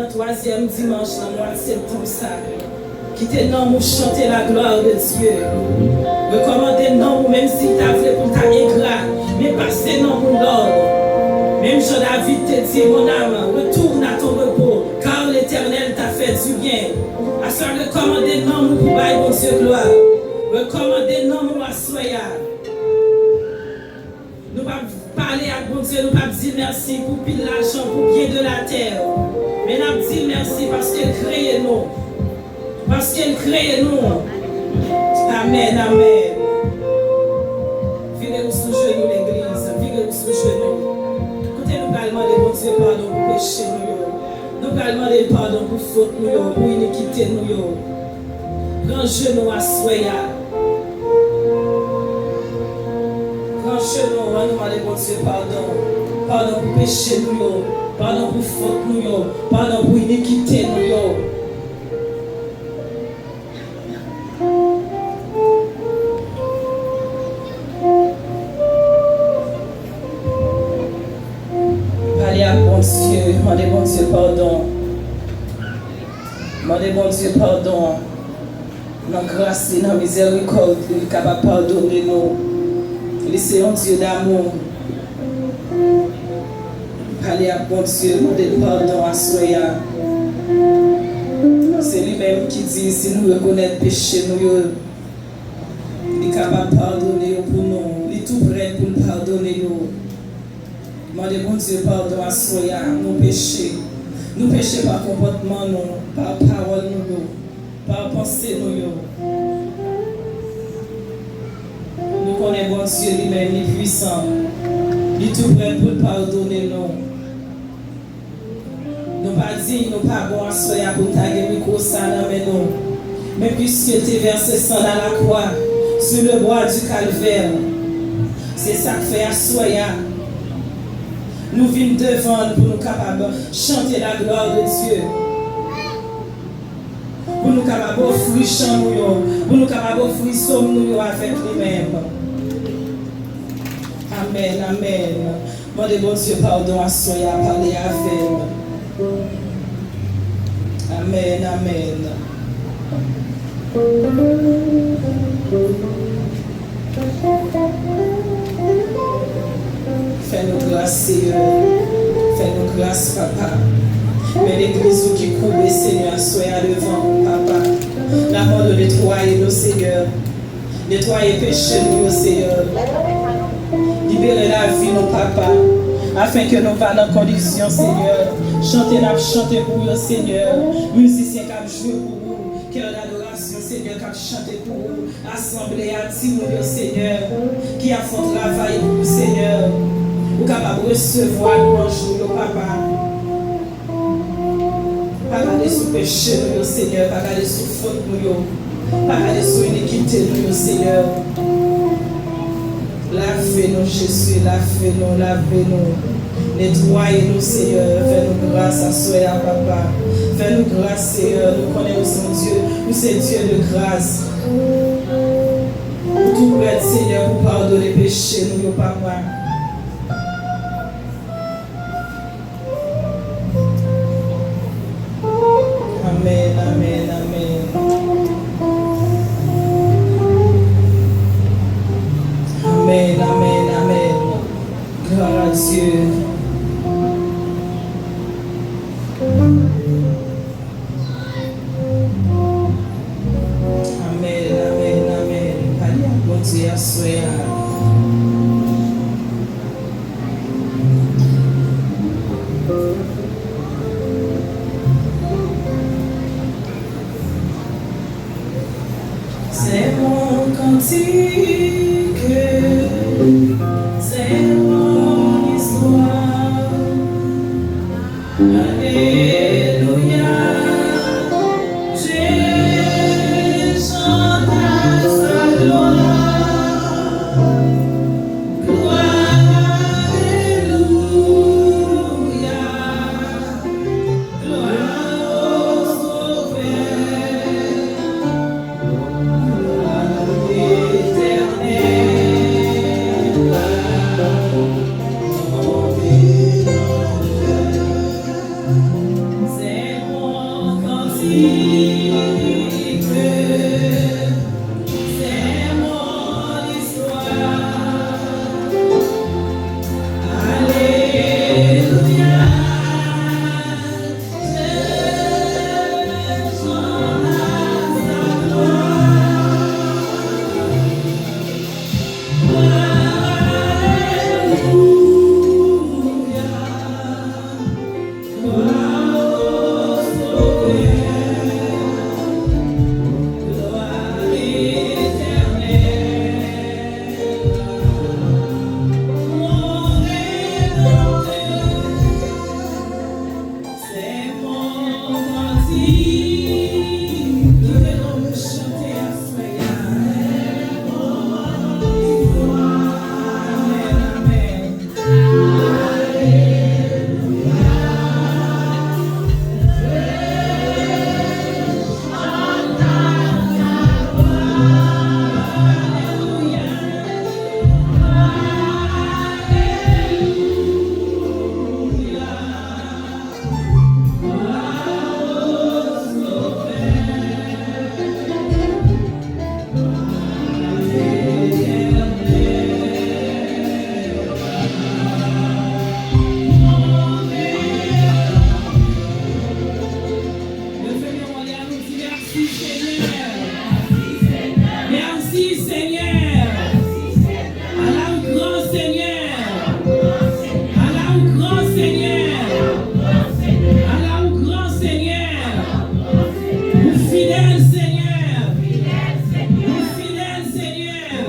Troisième dimanche, dans le mois de septembre, ça. Quittez non, nous chanter la gloire de Dieu. Recommandez non, même si tu as fait pour ta ingrat, mais passez non pour l'ordre. Même Jean-David te dit, mon âme, retourne à ton repos, car l'Éternel t'a fait du bien. À ce recommandez non, nous pour bailler mon Dieu gloire. Recommandez non, nous à soya. Nous pas parler à mon Dieu, nous pas dire merci pour pile l'argent, pour bien de la terre. Mais nous disons merci parce qu'elle crée nous. Parce qu'elle crée nous. Amen, amen. Venez-vous sous genou l'église. Venez-vous sous genou. Écoutez-nous demander mon Dieu pardon pour péché nous. Nous demander pardon pour faute nous, pour iniquité nous. Grand genou à soya. Grand genou, on nous demander mon Dieu pardon. Pardon pour péché nous. Pardon pour faute nous, pardon pour iniquité nous. Parlez à bon Dieu, demandez bon Dieu pardon. Demandez bon Dieu pardon. Dans grâce et dans miséricorde, il est capable de pardonner nous. Laissez un Dieu d'amour. Allez à bon Dieu, demandez pardon à Soya. C'est lui-même qui dit, si nous reconnaissons péché, il est capable de pardonner pour nous. Il est tout prêt pour nous pardonner. Demandez bon Dieu pardon à Soya, nos péchés. Nous péchons par comportement, par parole, par pensée. Nous connaissons bon Dieu lui-même, il est puissant. Il est tout prêt pour nous pardonner. Nous pas dit, nous pas bon à soya pour taguer micro ça mais non. Mais puisque tu es versé sang dans la croix, sur le bois du calvaire, c'est ça que fait à soya. Nous venons devant pour nous capables de chanter la gloire de Dieu. Pour nous capables d'offrir chant nous, pour nous capables d'offrir somme nous avec lui-même. Amen, amen. Demandez bon Dieu pardon à soya, parler avec. Amen, amen. Fais-nous grâce, Seigneur. Fais-nous grâce, Papa. Mais l'église qui coule, Seigneur, soyez devant, Papa. La mort de nettoyer nos Seigneur. Nettoyer péché, nous, Seigneur. Libérer la vie, nos Papa. Afin que nous va dans condition, Seigneur. Chanter pour vous, Seigneur. Musiciens qui jouent pour vous. Cœur d'adoration, Seigneur, qui chanter pour vous. Assemblée à Timon, Seigneur. Qui a fait travail pour vous, Seigneur. Vous êtes capable de recevoir un jour, Papa. Pas garder sous péché, Seigneur. Pas garder sous faute, pas garder sous iniquité, Seigneur. Lavez-nous, Jésus, lavez-nous, lavez-nous. Nettoyez-nous, Seigneur. Fais-nous grâce à Soya, Papa. Fais-nous grâce, Seigneur. Nous connaissons Dieu. Nous sommes Dieu de grâce. Nous tout prêts, Seigneur, pour pardonner les péchés, nous, Papa. Amen, amen, amen. Amen, amen, amen. Gloire à Dieu. Amen, amen, amen. Allez à bon Dieu, à Alléluia. Je chante sa gloire. Gloire, Alléluia. Gloire au Sauveur. Gloire éternelle. C'est mon cantique, c'est mon histoire. Alléluia, je chante sa c'est mon cantique, nous allons chanter à Soya. Amen, amen. Le Seigneur, on vient nous dire merci Seigneur. Merci Seigneur. Allah grand Seigneur. Allah grand Seigneur. Allah grand Seigneur. Nous fidèles Seigneur. Nous fidèles Seigneur.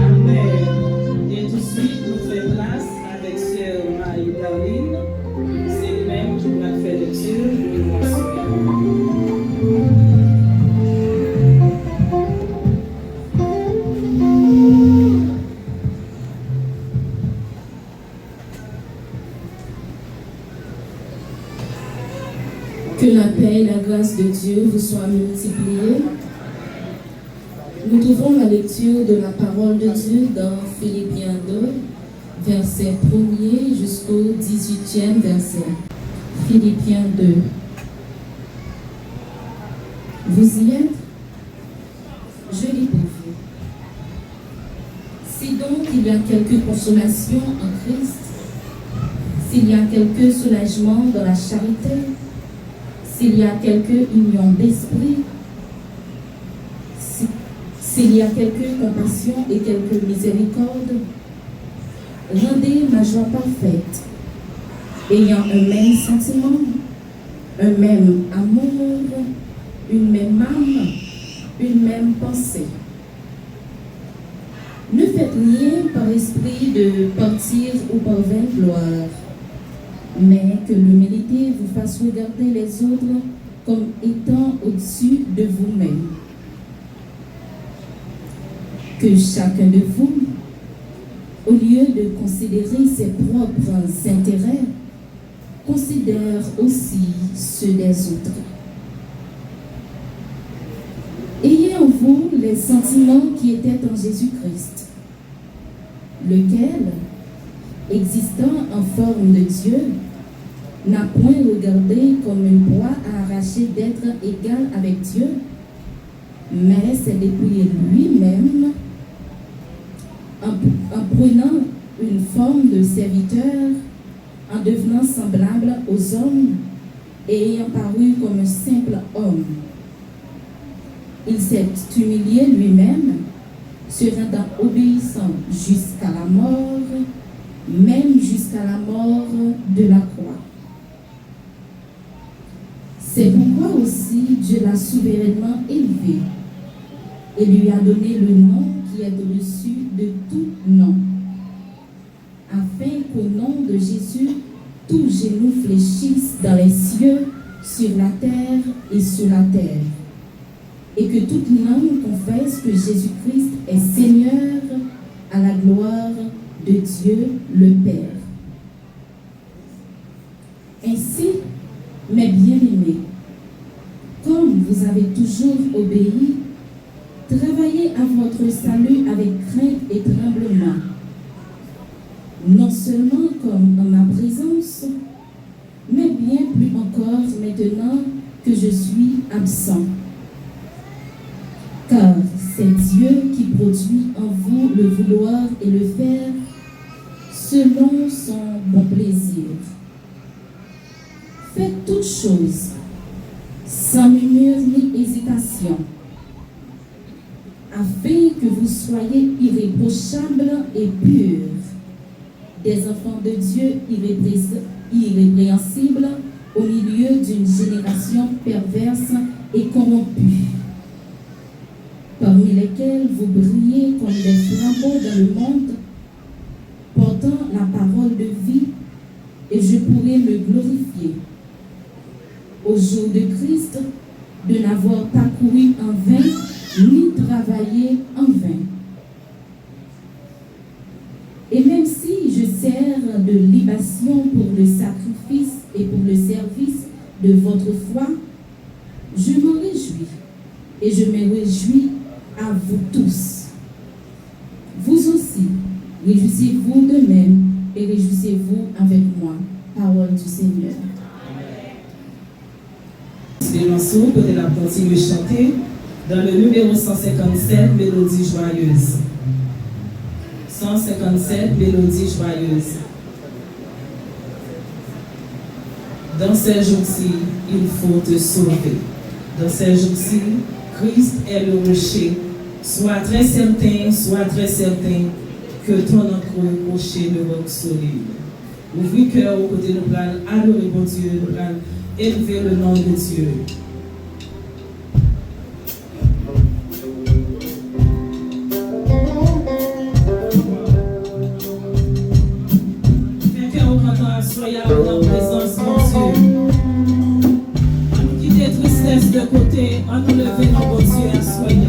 Amen. Et tout de suite, nous faisons place avec sœur Marie-Darline. C'est lui-même qui va faire lecture de l'enseignement. Que la paix et la grâce de Dieu vous soient multipliées. Nous trouvons la lecture de la parole de Dieu dans Philippiens 2, verset 1er jusqu'au 18e verset. Philippiens 2. Vous y êtes? Je lis pour vous. Si donc il y a quelque consolation en Christ, s'il y a quelque soulagement dans la charité, s'il y a quelque union d'esprit, s'il y a quelque compassion et quelque miséricorde, rendez ma joie parfaite, ayant un même sentiment, un même amour, une même âme, une même pensée. Ne faites rien par esprit de partir ou par vaine gloire, mais que l'humilité vous fasse regarder les autres comme étant au-dessus de vous-même. Que chacun de vous, au lieu de considérer ses propres intérêts, considère aussi ceux des autres. Ayez en vous les sentiments qui étaient en Jésus-Christ, lequel, existant en forme de Dieu, n'a point regardé comme une proie à arracher d'être égal avec Dieu, mais s'est dépouillé lui-même en prenant une forme de serviteur, en devenant semblable aux hommes et ayant paru comme un simple homme. Il s'est humilié lui-même, se rendant obéissant jusqu'à la mort, même jusqu'à la mort de la croix. C'est pourquoi aussi Dieu l'a souverainement élevé et lui a donné le nom qui est au-dessus de tout nom, afin qu'au nom de Jésus, tout genou fléchisse dans les cieux, sur la terre et sur la terre, et que toute langue confesse que Jésus-Christ est Seigneur à la gloire de Dieu le Père. Ainsi, mes bien-aimés, comme vous avez toujours obéi, travaillez à votre salut avec crainte et tremblement, non seulement comme en ma présence, mais bien plus encore maintenant que je suis absent. Car c'est Dieu qui produit en vous le vouloir et le faire selon son bon plaisir. Faites toutes choses sans murmure ni hésitation, afin que vous soyez irréprochables et purs, des enfants de Dieu irrépréhensibles au milieu d'une génération perverse et corrompue, parmi lesquels vous brillez comme des flambeaux dans le monde, portant la parole de vie, et je pourrai me glorifier au jour de Christ de n'avoir pas couru en vain, ni travaillé en vain. Et même si je sers de libation pour le sacrifice et pour le service de votre foi, je m'en réjouis, et je me réjouis à vous tous. Vous aussi, réjouissez-vous de même et réjouissez-vous avec moi. Parole du Seigneur. Les morceaux que tu as continué de chanter dans le numéro 157, Mélodie joyeuse. 157, Mélodie joyeuse. Dans ces jours-ci, il faut te sauver. Dans ces jours-ci, Christ est le rocher. Sois très certain que ton rocher le roc solide. Ouvrez cœur au côté de nous, adorer bon Dieu, nous élever le nom de Dieu. Fais cœur au printemps, soyez dans la présence de Dieu. On nous quitte tristesse de côté, on nous lever dans bon Dieu, soyez.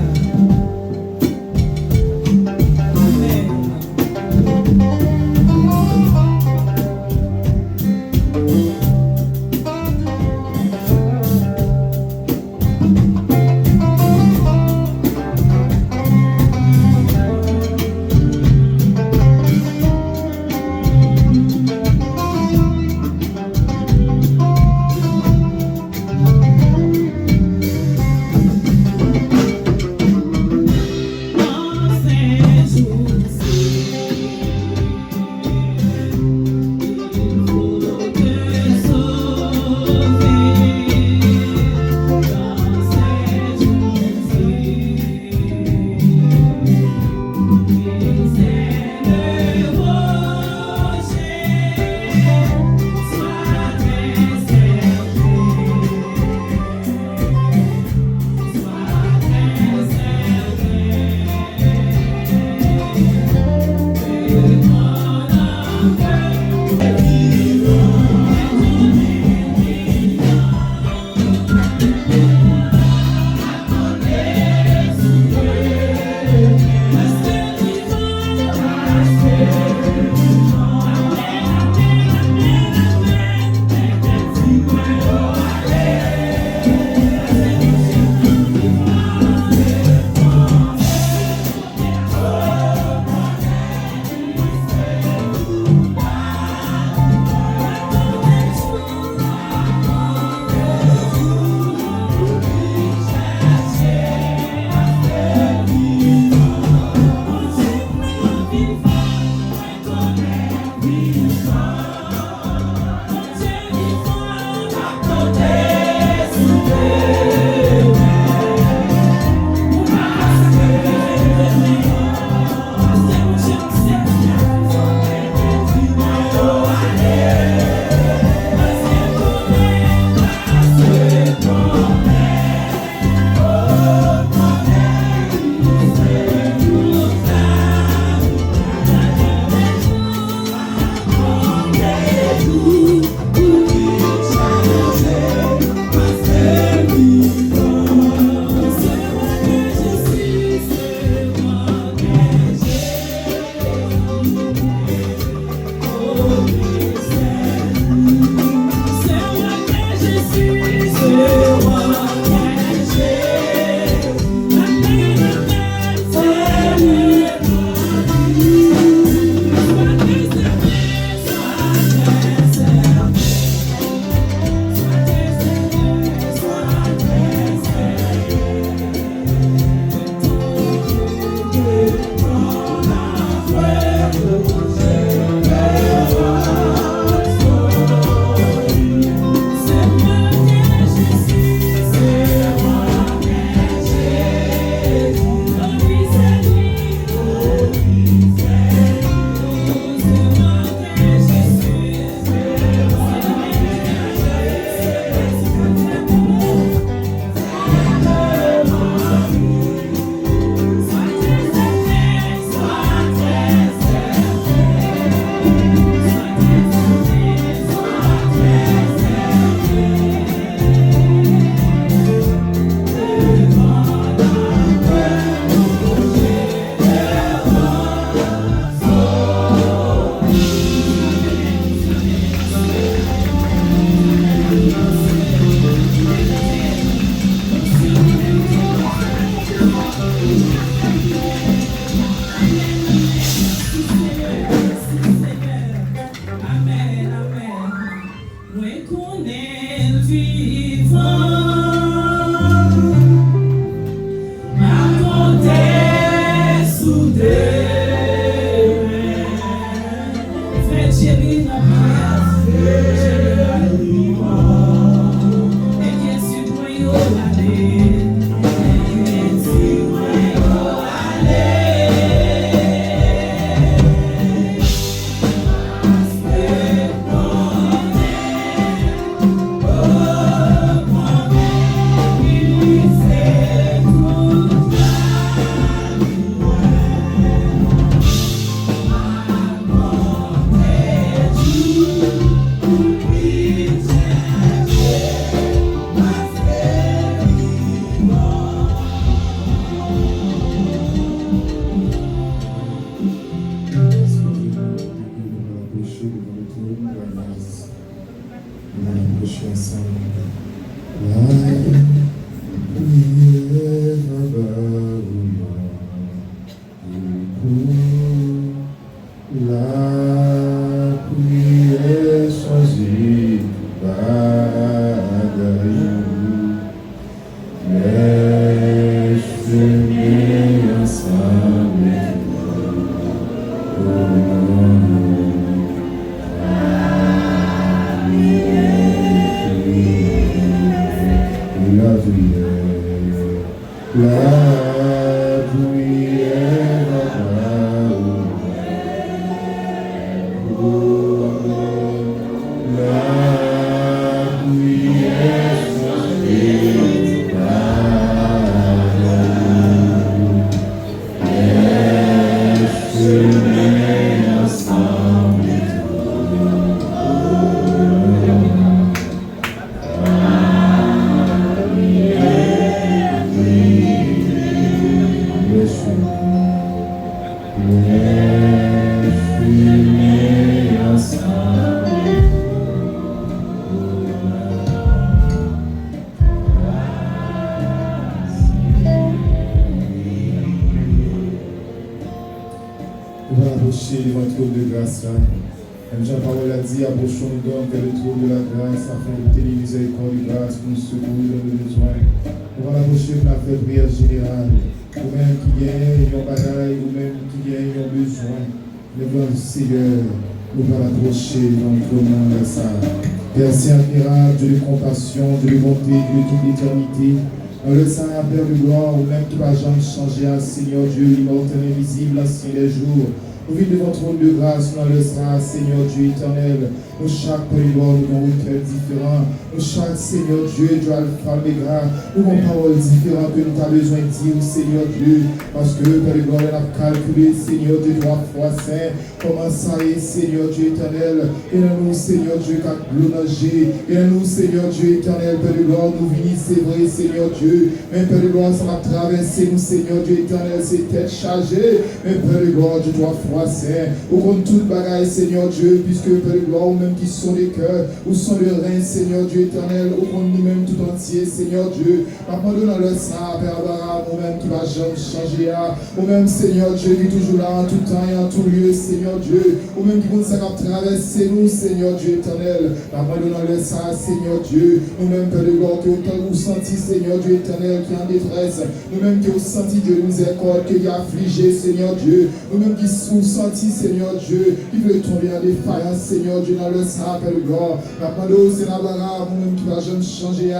Merci admirable, Dieu de compassion, Dieu de bonté, Dieu de toute l'éternité. Dans le Saint Père de gloire, ou même qui va jamais changer, Seigneur Dieu, l'immortel invisible, l'ancien des jours. Nous vivons devant ton trône de grâce, nous le sera, Seigneur Dieu éternel. Nous chaque pays nous avons un cœur différent. Nous chaque Seigneur Dieu, Dieu Alpha, Omega, nous avons paroles différentes que nous avons besoin de dire, Seigneur Dieu. Parce que Père de gloire, on a calculé, Seigneur Dieu, 3 fois saint. Comment ça est, Seigneur Dieu éternel. Et nous, Seigneur Dieu, quand nous nager. Et nous, Seigneur Dieu éternel, Père de gloire, nous venons, c'est vrai, Seigneur Dieu. Mais Père de gloire, ça va traverser nous, Seigneur Dieu éternel, c'est tête chargée. Mais Père de gloire, Dieu, 3 fois saint. Au compte toute bagaille, Seigneur Dieu, puisque Père de gloire, même qui sont les cœurs, ou sont les reins, Seigneur Dieu éternel, au compte nous-mêmes tout entier, Seigneur Dieu. Abandonnons le sang, Père Abraham, nous-mêmes qui va jamais changer, nous-mêmes, Seigneur Dieu, qui est toujours là en tout temps et en tout lieu, Seigneur Dieu, ou même qui vont traverser nous, Seigneur Dieu éternel. Abandonnons le sang, Seigneur Dieu, nous-mêmes, Père de gloire, qui autant nous senti, Seigneur Dieu éternel, qui est en détresse, nous-mêmes qui ont senti Dieu miséricorde, qui est affligé, Seigneur Dieu, nous-mêmes qui sont sentis, Seigneur Dieu, qui veut tomber en défaillance, Seigneur Dieu, dans le sang, Père de gloire. Abandonnons, Seigneur Abraham, nous-mêmes qui va jamais changer,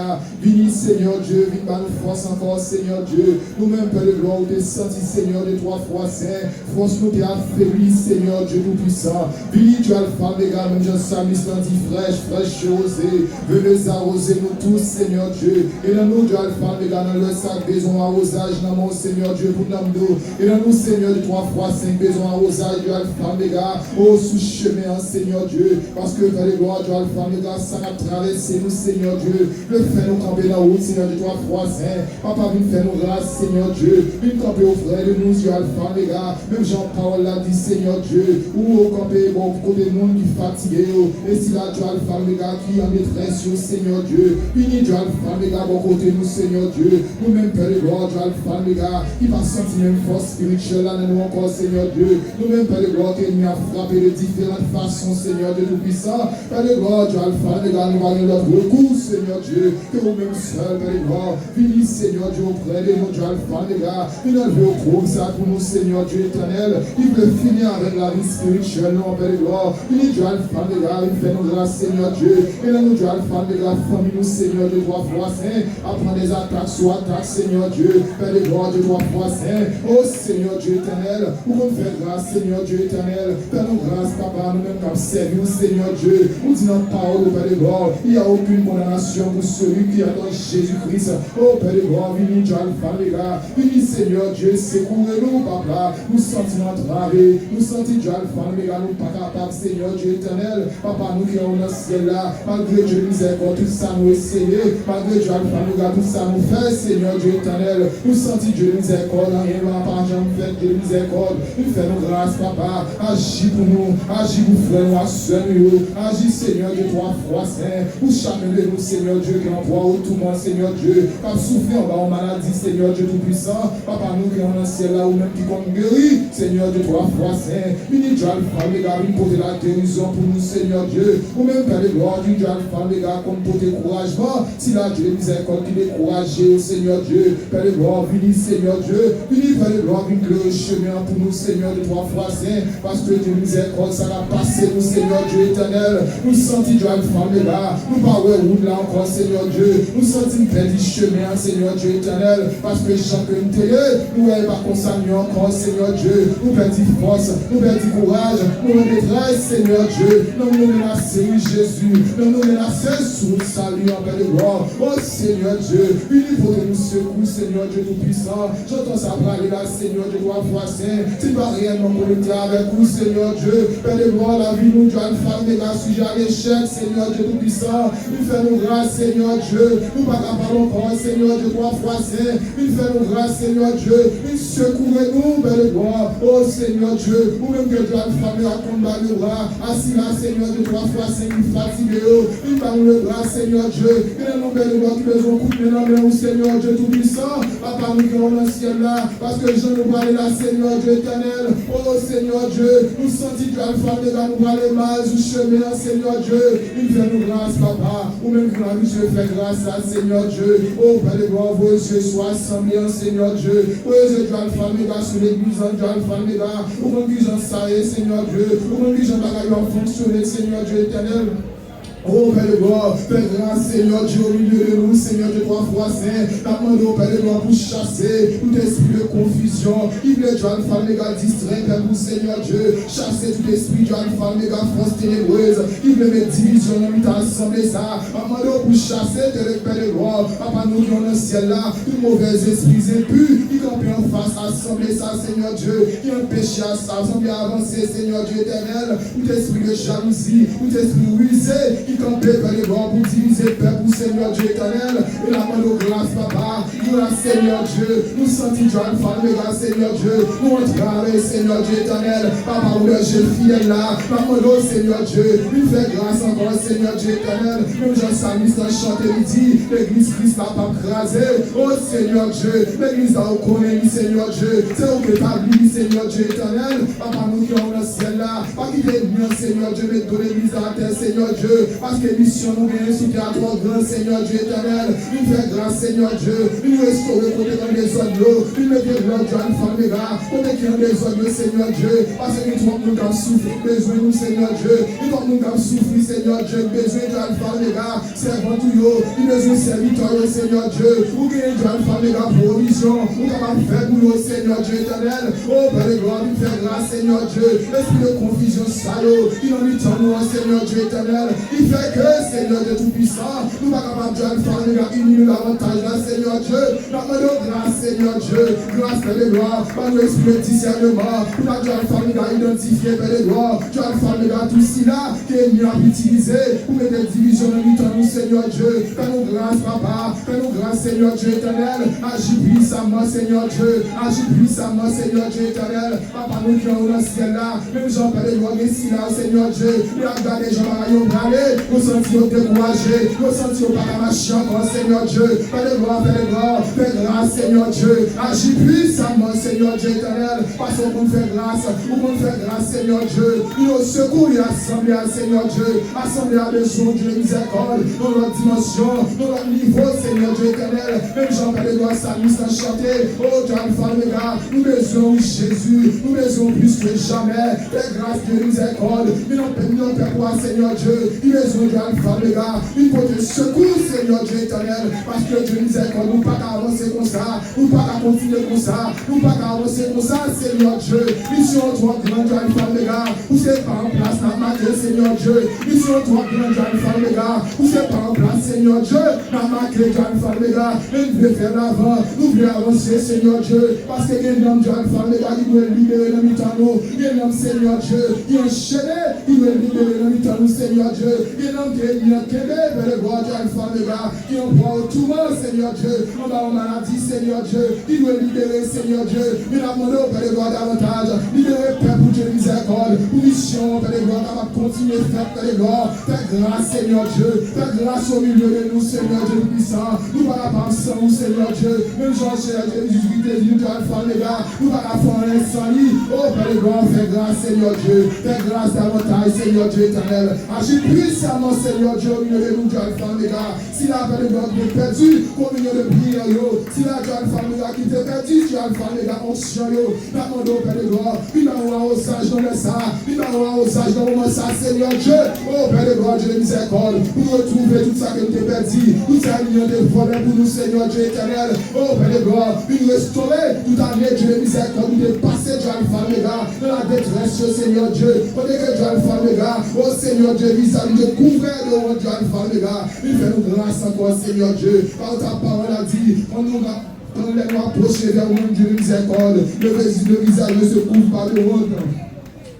vini, Seigneur Dieu, vini par nous force encore, Seigneur Dieu, nous-mêmes, Père de gloire, où t'es senti, Seigneur, de 3 fois saint, force nous t'es affaibli, Seigneur Dieu tout-puissant, vini, Dieu Alpha, Omega, même Jean Samis, lundi fraîche, osé, venez arroser nous tous, Seigneur Dieu, et dans nous, Dieu Alpha, Omega, dans le sac, besoin arrosage, dans mon Seigneur Dieu, pour nous, et dans nous, Seigneur, de 3 fois 5, besoin arrosage, Dieu Alpha, Omega, au sous-chemin, Seigneur Dieu, parce que, Père de gloire, Dieu Alpha, Omega, ça va traverser nous, Seigneur Dieu, le fait nous camper dans la route, Seigneur, de 3 fois 5, papa, vient faire nous grâce, Seigneur Dieu, vient camper au frère de nous, Dieu Alpha, Omega, même Jean-Paul l'a dit, Seigneur Dieu, ou au camper, bon, côté monde qui fatigué, et si là, Dieu Alpha, Omega, qui en détresse, Seigneur Dieu, vini, Dieu Alpha, Omega, bon côté nous, Seigneur Dieu, nous-mêmes, Père de gloire, Dieu Alpha, Omega, qui va sentir même force spirituelle, là, nous encore, Seigneur Dieu, Nous-mêmes, Père de gloire, que nous a frappé de différentes façons, Seigneur Dieu Tout-Puissant. Père de gloire, Dieu Alpha, nous avons notre recours, Seigneur Dieu, que vous-même seul, Père de gloire, venez, Seigneur Dieu, auprès de nous, Dieu Alpha, nous enlever au groupe ça pour nous, Seigneur Dieu éternel. Il peut finir avec la vie spirituelle, non, Père de gloire. Venez, Dieu Alpha, nous il fait nous grâce, Seigneur Dieu. Et là, nous, Dieu Alpha, nous famille, nous, Seigneur Dieu, 3 fois saint, apprend des attaques sur attaques, Seigneur Dieu, Père de gloire, Dieu, 3 fois saint. Oh, Seigneur Dieu éternel, pour nous faire grâce, Seigneur Dieu éternel. Fais-nous grâce, Papa, nous-mêmes, comme servir, Seigneur Dieu. Nous disons notre parole, Père de gloire. Il n'y a aucune condamnation pour celui qui attend Jésus-Christ. Oh, Père de gloire, venez, Dieu Alpha, les gars. Venez, Seigneur Dieu, secourez-nous, Papa. Nous sentons entravés. Nous sentons, Dieu Alpha, les gars, nous pas capables, Seigneur Dieu éternel. Papa, nous qui sommes dans le ciel là, malgré Dieu miséricorde, tout ça nous essayer. Malgré Dieu Alpha, nous gars, tout ça nous fait, Seigneur Dieu éternel. Nous sentons Dieu miséricorde, rien va pas, j'en fais Dieu miséricorde. Nous faisons grâce, Papa. Agis pour nous, agis pour frère, nous, soeur, nous. Agis, Seigneur Dieu, 3 fois saint. Pour chacun de nous, Seigneur Dieu, qui envoie au tout monde, Seigneur Dieu. Pas souffrir en bas en maladie, Seigneur Dieu Tout-Puissant. Papa, nous qui sommes dans le ciel là, ou même qui compte guéri, Seigneur Dieu, 3 fois saint. Mini Dieu Alpha, les gars, nous poser la guérison pour nous, Seigneur Dieu. Ou même Père de gloire, Dieu Alpha, les gars, comme pour découragement. Si la Dieu miséricorde qui décourage, Seigneur Dieu. Père de gloire, vini, Seigneur Dieu. Vini, Père de gloire, vini le chemin pour nous, Seigneur Dieu, 3 fois saint. Parce que Dieu miséricorde, ça va passer, nous, Seigneur Dieu éternel. Nous sentons Dieu Alpha, les gars. Nous parlons route là encore, Seigneur Dieu. Nous sentons perdre chemin, Seigneur Dieu éternel. Parce que chacun de nous n'avons pas consommé encore, Seigneur Dieu. Nous perdons force, nous perdons courage, nous en détresse, Seigneur Dieu. Nous nous menacons, Jésus. Nous nous menacons sous le salut en paix de gloire. Oh Seigneur Dieu, venez pour nous secouer, Seigneur Dieu Tout-Puissant. J'entends ça parler là, Seigneur Dieu, 3 fois saint. Tu vas réellement connecter avec nous, Seigneur Dieu. Père de gloire, la vie, nous, Dieu Alpha, méga sujet à l'échec, Seigneur Dieu Tout-Puissant. Il fait nous grâce, Seigneur Dieu. Nous pas capables encore, Seigneur Dieu, 3 fois saint. Il fait nous grâce, Seigneur Dieu. Il secourez-nous, Père de gloire. Oh Seigneur Dieu, ou même que Dieu Alpha, méga combat le bras. Assis là, Seigneur Dieu, 3 fois saint. Il fatigue, il va nous le bras, Seigneur Dieu. Il est mon Père de gloire qui besoin de couper dans le Seigneur Dieu Tout-Puissant. Papa, nous qui sommes dans le ciel là, parce que je nous parle là, Seigneur Dieu éternel. Oh Seigneur Dieu, nous sentons Dieu Alpha, méga nous parler mal du chemin, Seigneur Dieu. Il fait nous grâce, Papa. Ou même que la vie, je fais grâce à Seigneur Dieu. Oh Père de gloire, vos yeux soient assemblés en Seigneur Dieu. Oh Dieu Alpha, méga sur l'église, Dieu Alpha, méga. Ou même que j'en sais, Seigneur Dieu. Ou même que j'en bagaille en fonctionner, Seigneur Dieu éternel. Oh Père de gloire, fais grâce Seigneur Dieu au milieu de nous, Seigneur Dieu 3 fois saint. Demande au Père de gloire pour chasser tout esprit de confusion. Il veut Dieu Alpha méga distrait, Père pour Seigneur Dieu. Chasser tout esprit Dieu Alpha méga force ténébreuse. Il veut mettre division dans notre assemblée ça. Demande pour chasser Père de gloire. Papa nous qui dans le ciel là, tout mauvais esprit impur. Il campé en face assemblée ça, Seigneur Dieu. Qui a un péché à ça, semble avancer, Seigneur Dieu éternel. Tout esprit de jalousie, tout esprit rusé. Camper par les bords pour diviser le peuple, Seigneur Dieu éternel. Et la main de grâce, Papa. Nous, la Seigneur Dieu. Nous sentons Dieu Alpha, méga Seigneur Dieu. Nous entrons, Seigneur Dieu éternel. Papa, nous le fidèle là. La main de Seigneur Dieu. Nous fait grâce encore, Seigneur Dieu éternel. Nous, Jean Samis, dans chanter, il dit l'église Christ n'a pas crasé. Oh Seigneur Dieu. L'église a reconnu, Seigneur Dieu. C'est où que établi, Seigneur Dieu éternel. Papa, nous qui sommes dans le ciel là. Pas qui est bien, Seigneur Dieu, mais de l'église à la terre, Seigneur Dieu. Parce que mission nous gagne sous à toi, grand Seigneur Dieu éternel. Il fait grâce, Seigneur Dieu. Il restaure le côté dans les autres. Il met des gloires, Dieu, Alpha, méga. Côté qui ont des autres, Seigneur Dieu. Parce que nous nous avons souffert, besoin nous, Seigneur Dieu. Nous avons souffert, Seigneur Dieu. Besoin de Alpha, méga. Servant tout yo. Il besoin de serviteur, Seigneur Dieu. Vous gagnez Dieu, Alpha, méga, provision. Vous avez fait pour nous, Seigneur Dieu éternel. Oh, Père de gloire, il fait grâce, Seigneur Dieu. L'esprit de confusion, salaud. Il en est en nous, Seigneur Dieu éternel. Il fait que Seigneur Dieu Tout-Puissant, nous sommes capables de faire nous davantage là, Seigneur Dieu. Nous demandons grâce, Seigneur Dieu, grâce Père de gloire, par nos esprits de discernement, pour la Dieu Alpha, nous avons identifié Père de gloire, Dieu Alpha, nous avons tout cela qui est mieux à utiliser pour mettre des divisions dans nous, Seigneur Dieu. Fais-nous grâce, Papa, fais-nous grâce, Seigneur Dieu éternel. Agis puissamment, Seigneur Dieu, agis puissamment, Seigneur Dieu éternel. Papa, nous qui sommes dans le ciel là, même Jean Père de gloire, ici là, Seigneur Dieu, nous avons gardé Jean-Marie, nous sentions découragés, nous sentions pas la marcher encore, Seigneur Dieu. Fais de gloire, fais de gloire, fais grâce, Seigneur Dieu. Agis puissamment, Seigneur Dieu éternel, parce qu'on fait grâce, on fait grâce, Seigneur Dieu. Nous secours et assemblée, Seigneur Dieu. Assemblée à besoin de miséricorde, dans notre dimension, dans notre niveau, Seigneur Dieu éternel. Même Jean-Pierre de gloire, Samus a chanté, oh Dieu, Alpha, Omega, nous besoin Jésus, nous besoin plus que jamais. Fais grâce, Dieu, miséricorde. Mais non, Père, quoi, Seigneur Dieu, nous besoin de Alpha, Omega. Une côté secours, Seigneur Dieu éternel, parce que Dieu miséricorde, nous pas qu'à avancer comme ça, nous pas qu'à continuer comme ça, nous pas qu'à avancer comme ça, Seigneur Dieu. Mission toi, grand Dieu, Alpha, Omega, vous n'êtes pas en place, dans ma Dieu, Seigneur Dieu. Mission toi, grand Dieu, Alpha, Omega, vous n'êtes pas en place, Seigneur Dieu, dans ma Dieu, Alpha, Omega. Mais nous voulons faire l'avant, nous voulons avancer, Seigneur Dieu, parce que il y a un homme, Dieu, Alpha, Omega, qui doit libérer dans nous, il y a un homme, Seigneur Dieu, qui est enchaîné, qui doit libérer dans nous, Seigneur Dieu, il y a un homme qui est québé, vers le roi, Dieu, Alpha, Omega, qui envoie au tourment, Seigneur Dieu, on va en maladie, Seigneur Dieu, qui doit libérer, Seigneur Dieu, mais la demandé au Père de gloire davantage, libérer, Père, pour Dieu, miséricorde, pour mission, Père de gloire, capable de continuer de faire, Père de gloire, fais grâce, Seigneur Dieu, fais grâce au milieu de nous, Seigneur Dieu puissant, nous ne pas pas sans vous, Seigneur Dieu, même Jean-Charles, Jésus-Christ, nous doit faire les gars, nous ne pas faire un incendie, oh Père de gloire, fais grâce, Seigneur Dieu, fais grâce davantage, Seigneur Dieu éternel, agis puissamment, Seigneur Dieu, au milieu de nous, Dieu, Alpha, Omega, si la Père de gloire qui est perdu, communion de prière, si la Dieu, Alpha, Omega, qui est perdu, Dieu, Alpha, Omega, onction, n'attendons, Père de gloire, il m'a au sage dans le ça, il m'a au sage dans le moment ça, Seigneur Dieu, oh Père de gloire, Dieu de miséricorde, pour retrouver tout ça que nous t'ai perdu, tout ça, il y a des problèmes pour nous, Seigneur Dieu éternel, oh Père de gloire, nous restaurer, tout année, Dieu de miséricorde, nous dépasser, Dieu, Alpha, Omega, dans la détresse, Seigneur Dieu, on est que Dieu, Alpha, Omega, oh Seigneur Dieu, vis-à-vis de couvert de roi, Dieu, Alpha, Omega, il fait nous grâce encore, Seigneur Dieu, par ta parole a dit, quand les nous approcher vers le Dieu de miséricorde, le visage ne se couvre pas de honte.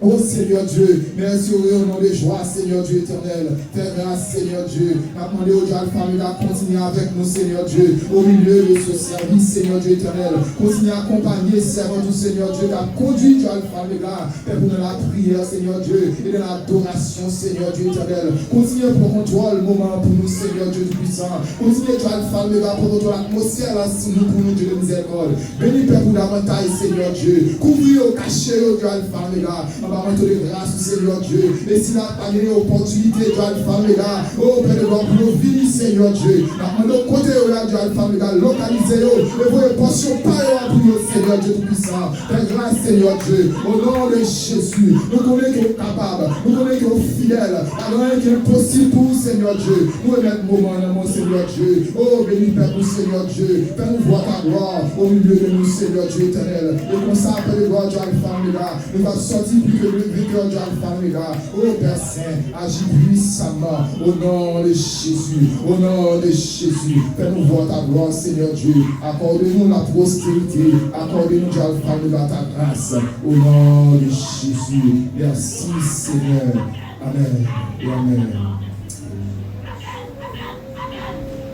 Oh Seigneur Dieu, merci au nom de joie, Seigneur Dieu éternel. Fais grâce, Seigneur Dieu. Demandez au Dieu Alpha Omega, continuer avec nous, Seigneur Dieu, au milieu de ce service, Seigneur Dieu éternel. Continuez à accompagner, servant du Seigneur Dieu, qui a conduit Dieu Alpha Omega, Père, pour la prière, Seigneur Dieu, et de l'adoration, Seigneur Dieu éternel. Continuez pour contrôler le moment pour nous, Seigneur Dieu tout-puissant. Continuez, Dieu Alpha Omega, pour contrôler l'atmosphère là, nous, pour nous, Dieu de miséricorde. Bénis, Père, pour davantage, Seigneur Dieu. Couvrez au cachet, Dieu Alpha Omega. On va rentrer de grâce, Seigneur Dieu. Et s'il n'a pas gagné l'opportunité, Dieu Alpha Omega, oh Père de gloire, pour nos vies, Seigneur Dieu. Nous avons côté, Dieu Alpha Omega, localisez-nous. Et vous ne pensions pas pour nous, Seigneur Dieu tout-puissant. Fais grâce, Seigneur Dieu. Au nom de Jésus, nous connaissons qui est capable, nous connaissons qui est fidèle. Rien qui est possible pour vous, Seigneur Dieu. Nous remettons le moment dans mon Seigneur Dieu. Oh, béni Père, nous, Seigneur Dieu. Fais-nous voir ta gloire au milieu de nous, Seigneur Dieu éternel. Et comme ça, Père de gloire, Dieu Alpha Omega, nous allons sortir plus que le victoire, Dieu Alpha Omega. Oh Père Saint, agis puissamment au nom de Jésus. Au nom de Jésus. Fais-nous voir ta gloire, Seigneur Dieu. Accorde-nous la prospérité. Accorde-nous, Dieu Alpha Omega, ta grâce. Au nom de Jésus. Merci, Seigneur. Amen. Et amen.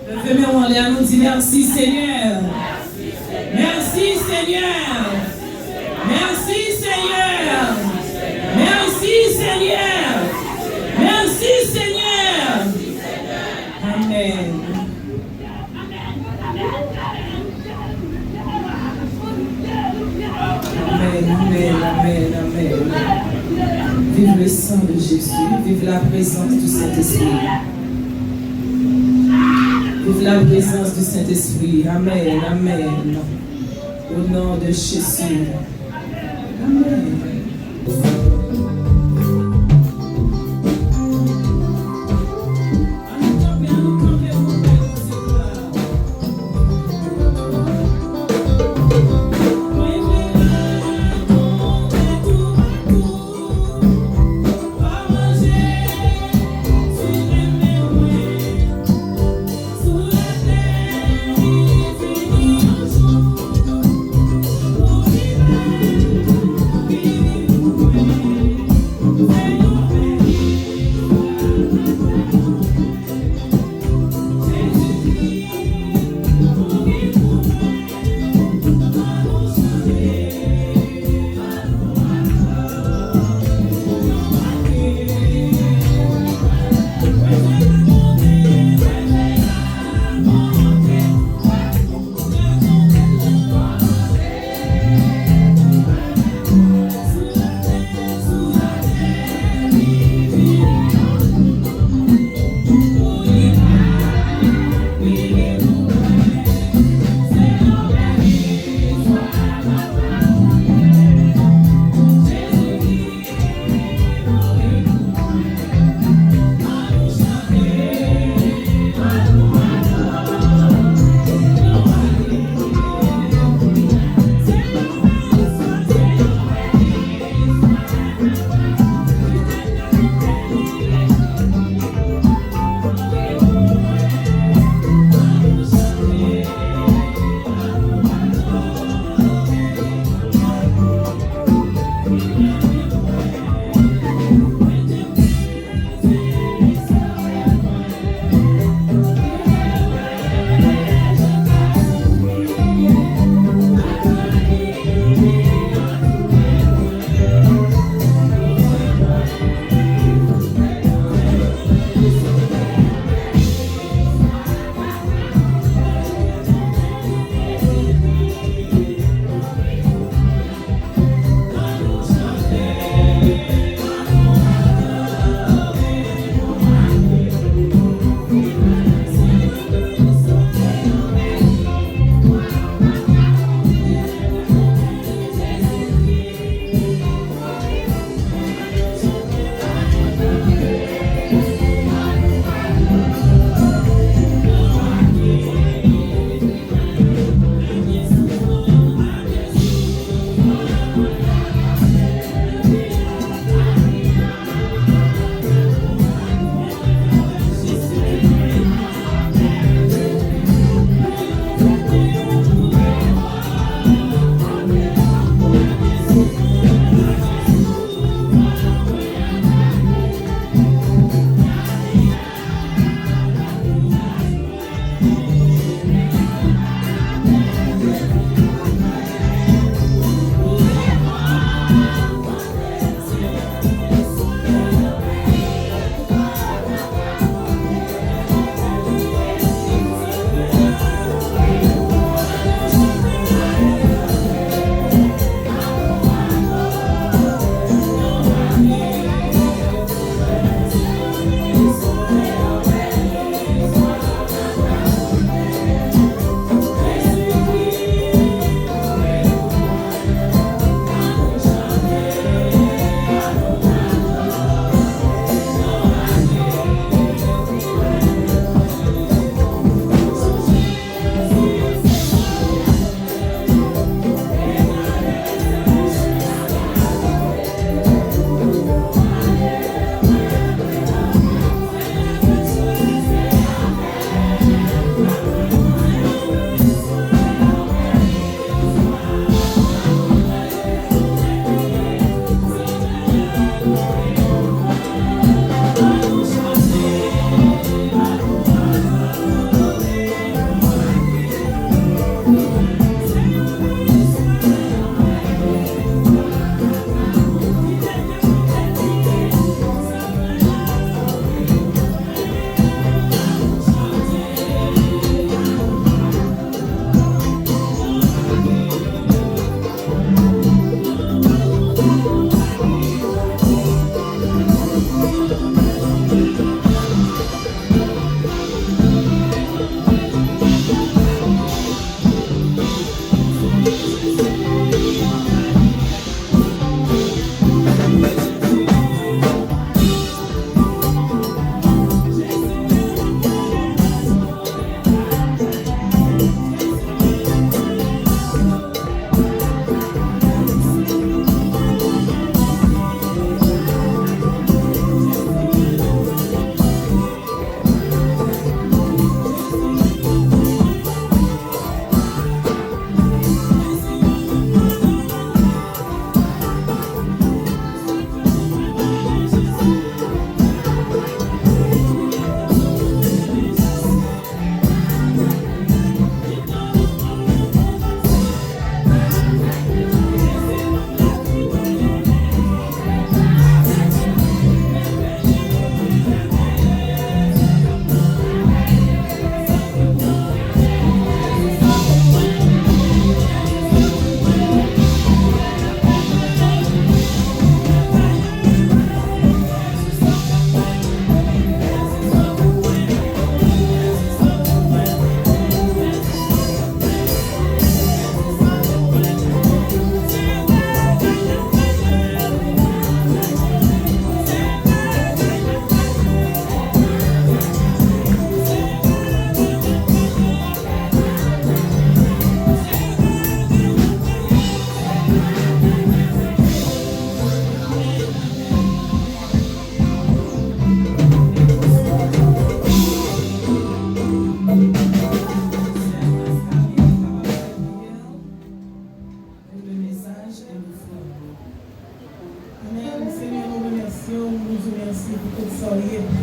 Levez-moi en l'air, nous dit merci, Seigneur. Merci, Seigneur. Merci, Seigneur. Merci, Seigneur. Merci, Seigneur. Amen. Amen, amen, amen, amen. Vive le sang de Jésus, vive la présence du Saint-Esprit. Vive la présence du Saint-Esprit. Amen, amen. Au nom de Jésus. Amen. Be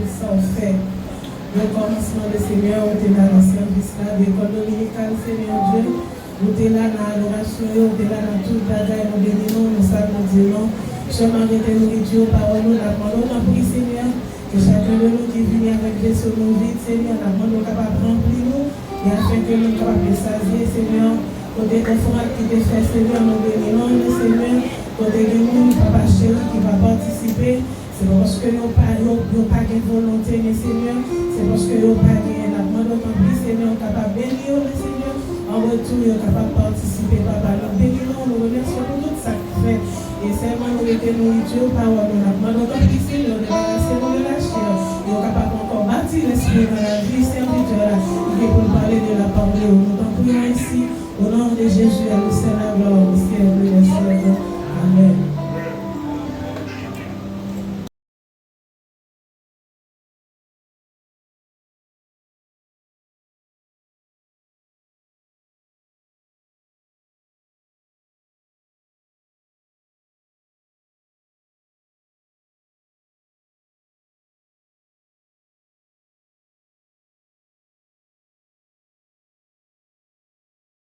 ça on fait. Le commencement de Seigneur, on était là dans le service là, l'école dominicale, Seigneur Dieu. Nous sommes là dans l'adoration, nous sommes là dans toute la bagaille, nous bénissons, nous savons dire non. Chemin de nourriture, parole, nous demandons, nous prions, Seigneur, que chacun de nous qui vient avec des sur nos vies, Seigneur, nous demandons capable de remplir nous, et afin que nous capables de saisir, Seigneur, côté offrande qui te fait, Seigneur, nous bénissons, Seigneur, côté de nous, papa chéri qui va participer. C'est parce que nous n'avons pas de volonté, mais Seigneur, c'est parce que nous n'avons pas de demande autant plus, Seigneur, capable de bénir, Seigneur, en retour, nous capable de participer, papa, nous bénissons, nous remercions pour tout ça que fait. Et seulement nous mettons nourriture, parole, nous demandons autant plus, Seigneur, de débarrasser nous de la chair, nous capable encore bâtir l'esprit dans la vie, serviteur, et pour parler de la parole, nous t'en prions ici, au nom de Jésus, à nous, Seigneur, gloire, au ciel,